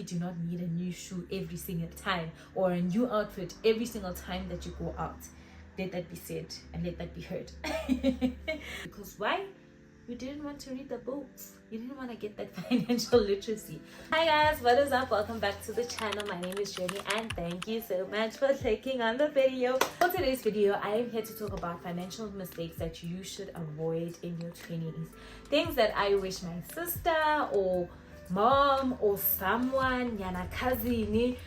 definitely do not need a new shoe every single time or a new outfit every single time that you go out. Let that be said and let that be heard. Because why? You didn't want to read the books. You didn't want to get that financial literacy. Hi guys, what is up? Welcome back to the channel. My name is Jenny and thank you so much for clicking on the video. For today's video, I am here to talk about financial mistakes that you should avoid in your 20s. Things that I wish my sister or mom or someone, yana cousin,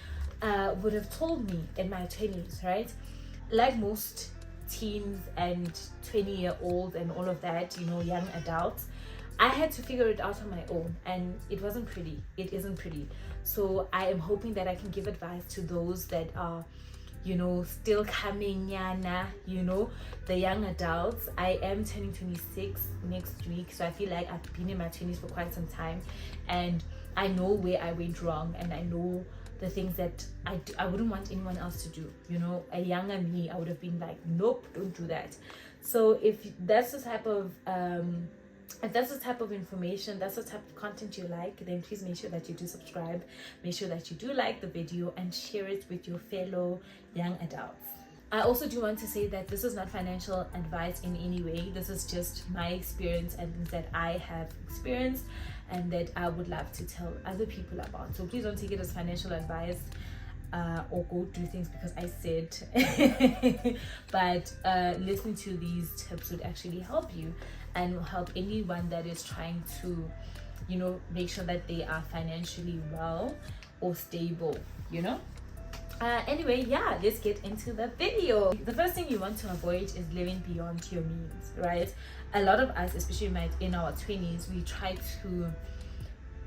would have told me in my 20s, right? Like most teens and 20-year-olds and all of that, you know, young adults, I had to figure it out on my own, and it wasn't pretty. It isn't pretty. So I am hoping that I can give advice to those that are, you know, still coming, yana, you know, the young adults. I am turning 26 next week, so I feel like I've been in my 20s for quite some time, and I know where I went wrong, and I know the things that I wouldn't want anyone else to do. You know, a younger me, I would have been like, nope, don't do that. So if that's the type of information, that's the type of content you like, then please make sure that you do subscribe, make sure that you do like the video and share it with your fellow young adults. I also do want to say that this is not financial advice in any way. This is just my experience and things that I have experienced and that I would love to tell other people about. So please don't take it as financial advice or go do things because I said. But listening to these tips would actually help you and will help anyone that is trying to, you know, make sure that they are financially well or stable, you know. Anyway, yeah, let's get into the video. The first thing you want to avoid is living beyond your means, right? A lot of us, especially in our 20s,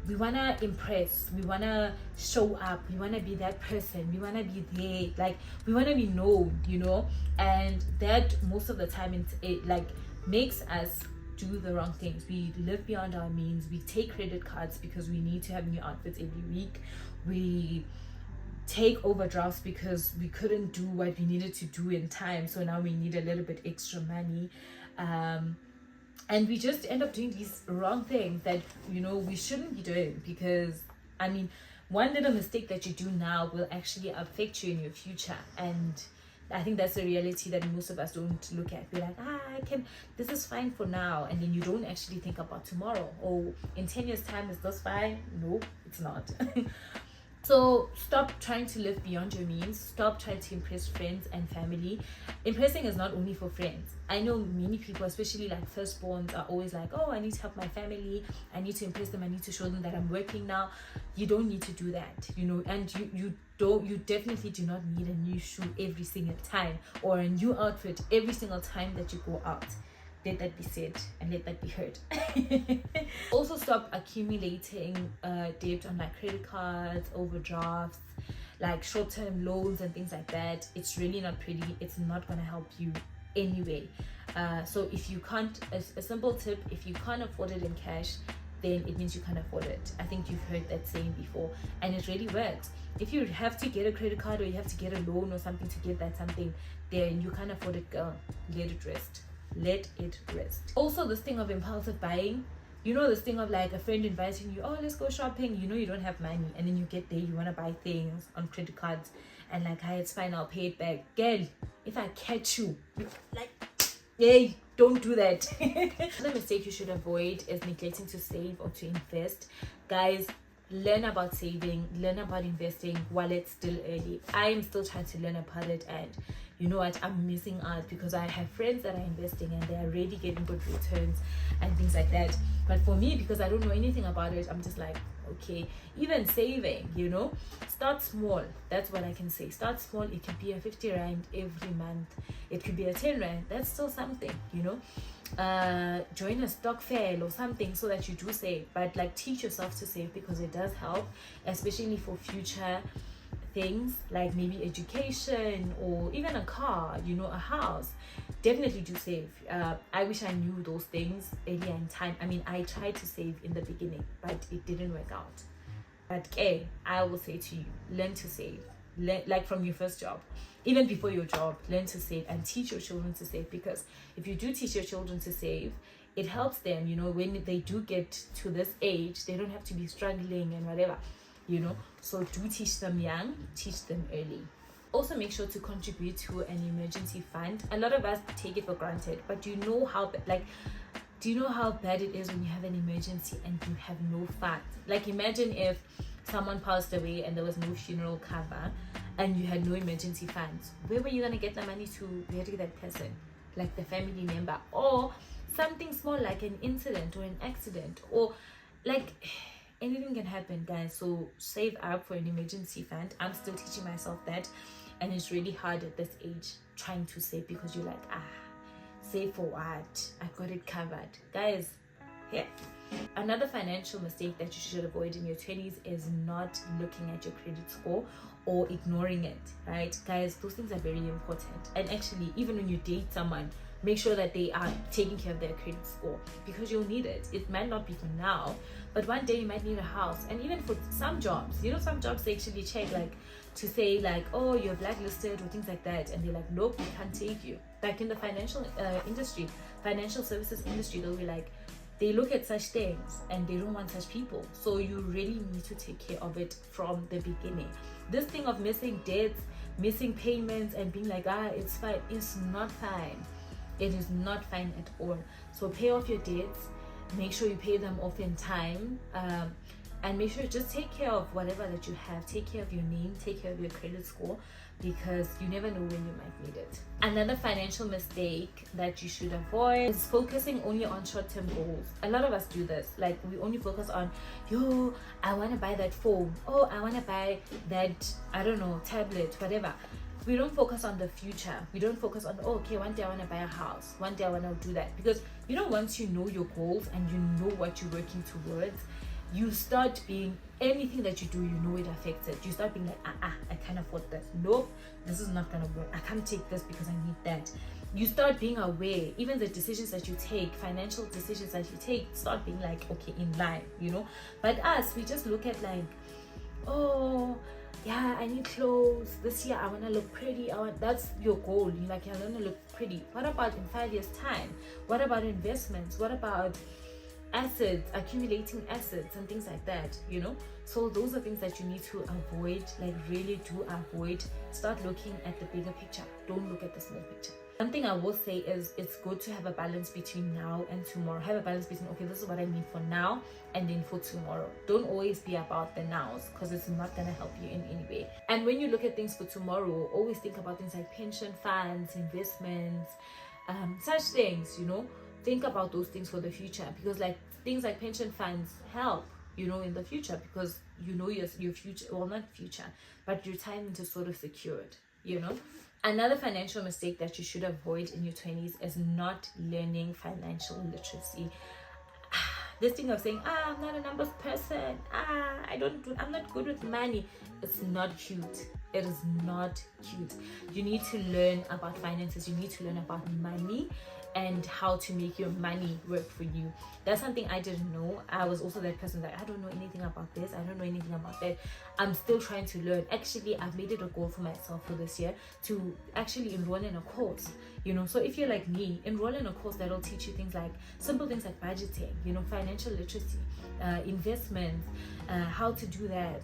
we want to impress, we want to show up, we want to be that person, we want to be there, like we want to be known, you know, and that most of the time it like makes us do the wrong things. We live beyond our means. We take credit cards because we need to have new outfits every week. We take overdrafts because we couldn't do what we needed to do in time, so now we need a little bit extra money, and we just end up doing these wrong things that, you know, we shouldn't be doing, because I mean, one little mistake that you do now will actually affect you in your future. And I think that's a reality that most of us don't look at. We're like, this is fine for now, and then you don't actually think about tomorrow. Oh, in 10 years time, is this fine? No, it's not. So stop trying to live beyond your means. Stop trying to impress friends and family. Impressing is not only for friends. I know many people, especially like firstborns, are always like, oh, I need to help my family. I need to impress them. I need to show them that I'm working now. You don't need to do that, you know, and you definitely do not need a new shoe every single time or a new outfit every single time that you go out. Let that be said and let that be heard. Also, stop accumulating debt on like credit cards, overdrafts, like short-term loans and things like that. It's really not pretty. It's not going to help you anyway. So if you can't, a simple tip, if you can't afford it in cash, then it means you can't afford it. I think you've heard that saying before, and it really works. If you have to get a credit card or you have to get a loan or something to get that something, then you can't afford it, girl. Let it rest. Let it rest. Also, this thing of impulsive buying, you know, this thing of like a friend inviting you, oh, let's go shopping, you know, you don't have money, and then you get there, you want to buy things on credit cards, and like, hi, it's fine, I'll pay it back. Girl, if I catch you, like, yay, don't do that. Another mistake you should avoid is neglecting to save or to invest. Guys, learn about saving, learn about investing while it's still early. I am still trying to learn about it, and you know what, I'm missing out because I have friends that are investing and they are already getting good returns and things like that. But for me, because I don't know anything about it, I'm just like, okay, even saving, you know, start small. That's what I can say. Start small. It could be a 50 rand every month, it could be a 10 rand. That's still something, you know. Join a stock fair or something so that you do save, but like teach yourself to save, because it does help, especially for future things like maybe education or even a car, you know, a house. Definitely do save. I wish I knew those things earlier in time. I mean, I tried to save in the beginning, but it didn't work out. But I will say to you, learn to save. Like from your first job, even before your job, learn to save and teach your children to save, because if you do teach your children to save, it helps them, you know, when they do get to this age, they don't have to be struggling and whatever. you know. So do teach them young, teach them early. Also make sure to contribute to an emergency fund. A lot of us take it for granted, but do you know how bad it is when you have an emergency and you have no funds? Like, imagine if someone passed away and there was no funeral cover and you had no emergency funds. Where were you going to get the money to bury that person? Like the family member, or something small like an incident or an accident, or like anything can happen, guys. So save up for an emergency fund. I'm still teaching myself that, and it's really hard at this age trying to save, because you're like, save for what? I got it covered, guys. Yeah. Another financial mistake that you should avoid in your 20s is not looking at your credit score or ignoring it, right? Guys, those things are very important. And actually, even when you date someone, make sure that they are taking care of their credit score, because you'll need it. It might not be for now, but one day you might need a house. And even for some jobs, some jobs they actually check, like, to say like, oh, you're blacklisted or things like that, and they're like, nope, we can't take you. Like in the financial industry, financial services industry, they'll be like, they look at such things and they don't want such people. So you really need to take care of it from the beginning. This thing of missing debts, missing payments, and being like, it's fine, it's not fine. It is not fine at all. So pay off your debts, make sure you pay them off in time, and make sure you just take care of whatever that you have. Take care of your name, take care of your credit score, because you never know when you might need it. Another financial mistake that you should avoid is focusing only on short-term goals. A lot of us do this. Like, we only focus on, I want to buy that phone. Oh, I want to buy that, I don't know, tablet, whatever. We don't focus on the future. We don't focus on, one day I want to buy a house. One day I want to do that. Because, once you know your goals and you know what you're working towards, you start being, anything that you do, it affects it. You start being like, I can't afford this. Nope, this is not going to work. I can't take this because I need that. You start being aware. Even the decisions that you take, financial decisions that you take, start being like, okay, in line, But us, we just look at like, I need clothes. This year I want to look pretty. That's your goal. I want to look pretty. What about in 5 years' time? What about investments? What about assets, accumulating assets and things like that, So those are things that you need to avoid, like really do avoid. Start looking at the bigger picture. Don't look at the small picture. One thing I will say is it's good to have a balance between now and tomorrow. Have a balance between, okay, this is what I need for now and then for tomorrow. Don't always be about the nows, because it's not going to help you in any way. And when you look at things for tomorrow, always think about things like pension funds, investments, such things, Think about those things for the future, because like things like pension funds help, in the future, because your future, well, not future, but your time is sort of secured, Another financial mistake that you should avoid in your 20s is not learning financial literacy. This thing of saying, I'm not a numbers person, I'm not good with money. It's not cute. It is not cute. You need to learn about finances. You need to learn about money and how to make your money work for you. That's something I didn't know. I was also that person that I don't know anything about this, I don't know anything about that. I'm still trying to learn. Actually, I've made it a goal for myself for this year to actually enroll in a course, So if you're like me, enroll in a course that'll teach you things like simple things like budgeting, financial literacy, investments, how to do that,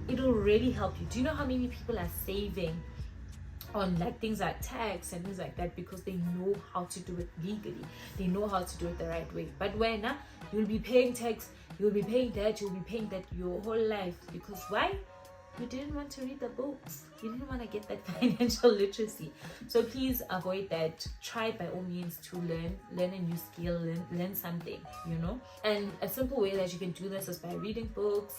It'll really help you. Do you know how many people are saving on like things like tax and things like that, because they know how to do it legally, they know how to do it the right way? But when you'll be paying tax, you'll be paying that your whole life, because why? You didn't want to read the books, you didn't want to get that financial literacy. So please avoid that. Try by all means to learn a new skill, learn something, And a simple way that you can do this is by reading books,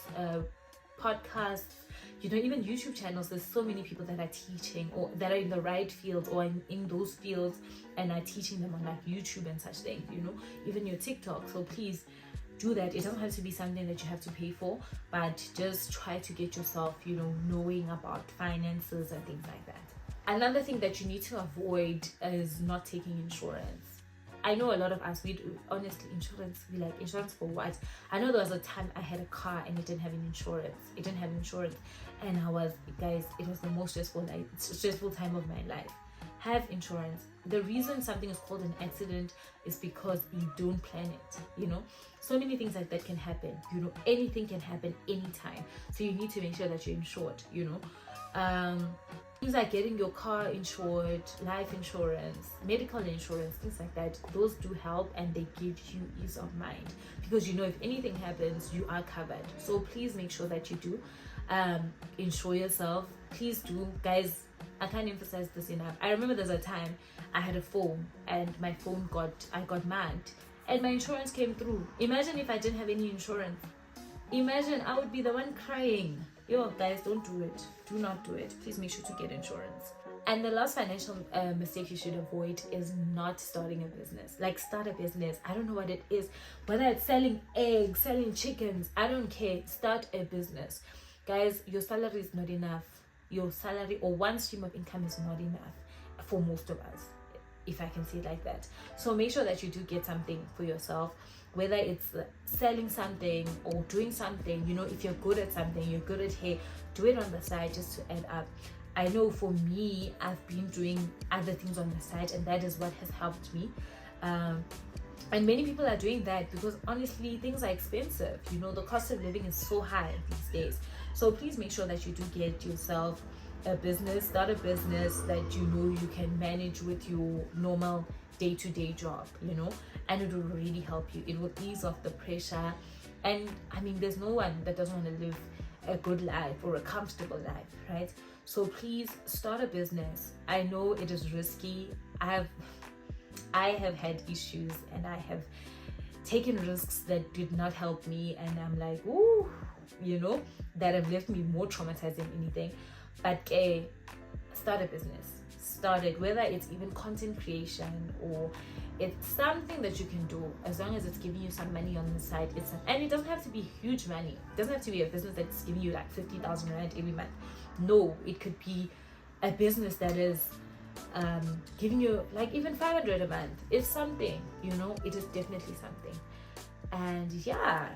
podcasts, even YouTube channels. There's so many people that are teaching, or that are in the right fields, or in those fields, and are teaching them on like YouTube and such things, even your TikTok. So please do that. It doesn't have to be something that you have to pay for, but just try to get yourself, knowing about finances and things like that. Another thing that you need to avoid is not taking insurance. I know a lot of us, we do, honestly, insurance, we like, insurance for what? I know there was a time I had a car and it didn't have insurance. And it was the most stressful time of my life. have insurance. The reason something is called an accident is because you don't plan it, you know. So many things like that can happen, you know. Anything can happen anytime, so you need to make sure that you're insured, you know. Things like getting your car insured, life insurance, medical insurance, things like that, those do help, and they give you ease of mind, because you know if anything happens, you are covered. So please make sure that you do insure yourself. Please do, guys. I can't emphasize this enough. I remember there's a time I had a phone, and my phone I got mad, and my insurance came through. Imagine if I didn't have any insurance. Imagine, I would be the one crying. Yo, guys, don't do it. Do not do it. Please make sure to get insurance. And the last financial mistake you should avoid is not starting a business. Like, start a business. I don't know what it is. Whether it's selling eggs, selling chickens, I don't care. Start a business. Guys, your salary is not enough. Your salary or one stream of income is not enough for most of us, if I can say it like that. So make sure that you do get something for yourself, whether it's selling something or doing something. You know, if you're good at something, you're good at hair, do it on the side just to add up. I know for me, I've been doing other things on the side, and that is what has helped me. And many people are doing that because honestly, things are expensive. You know, the cost of living is so high these days. So please make sure that you do get yourself a business, start a business that you know you can manage with your normal day-to-day job, you know, and it will really help you. It will ease off the pressure. And I mean, there's no one that doesn't want to live a good life or a comfortable life, right? So please start a business. I know it is risky. I have had issues, and I have taken risks that did not help me, and I'm like, ooh, you know, that have left me more traumatized than anything. But start a business. Start it, whether it's even content creation or it's something that you can do, as long as it's giving you some money on the side. And it doesn't have to be huge money. It doesn't have to be a business that's giving you like 50,000 rand every month. No, it could be a business that is giving you like even 500 a month. It's something, you know. It is definitely something. And yeah,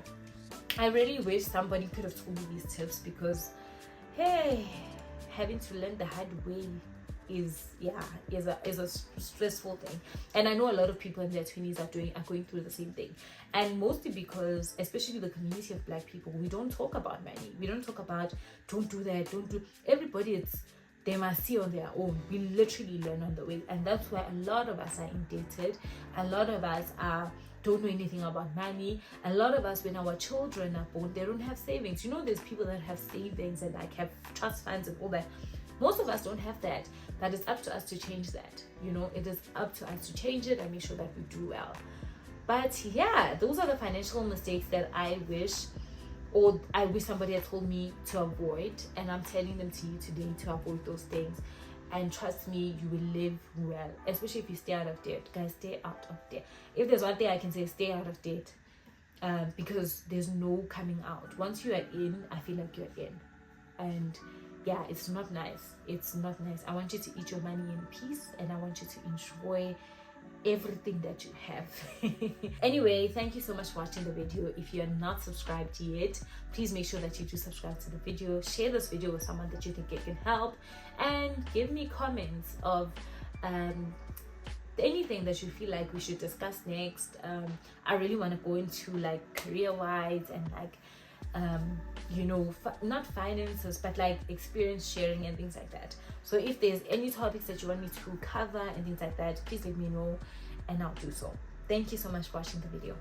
I really wish somebody could have told me these tips, because hey, having to learn the hard way is a stressful thing. And I know a lot of people in their 20s are going through the same thing, and mostly because, especially the community of Black people, we don't talk about money. We don't talk about, don't do that, don't do. Everybody, they must see on their own. We literally learn on the way, and that's why a lot of us are indebted. A lot of us don't know anything about money. A lot of us, when our children are born, they don't have savings. You know, there's people that have savings and like have trust funds and all that. Most of us don't have that, but it's up to us to change that. You know, it is up to us to change it and make sure that we do well. But yeah, those are the financial mistakes that I wish somebody had told me to avoid, and I'm telling them to you today to avoid those things. And trust me, you will live well, especially if you stay out of debt. Guys, stay out of debt. If there's one thing I can say, stay out of debt, because there's no coming out. Once you are in, I feel like you're in. And yeah, it's not nice. It's not nice. I want you to eat your money in peace, and I want you to enjoy everything that you have. Anyway, thank you so much for watching the video. If you're not subscribed yet, please make sure that you do subscribe to the video. Share this video with someone that you think it can help, and give me comments of anything that you feel like we should discuss next. I really want to go into like career-wise and like you know, not finances, but like experience sharing and things like that. So if there's any topics that you want me to cover and things like that, please let me know and I'll do so. Thank you so much for watching the video.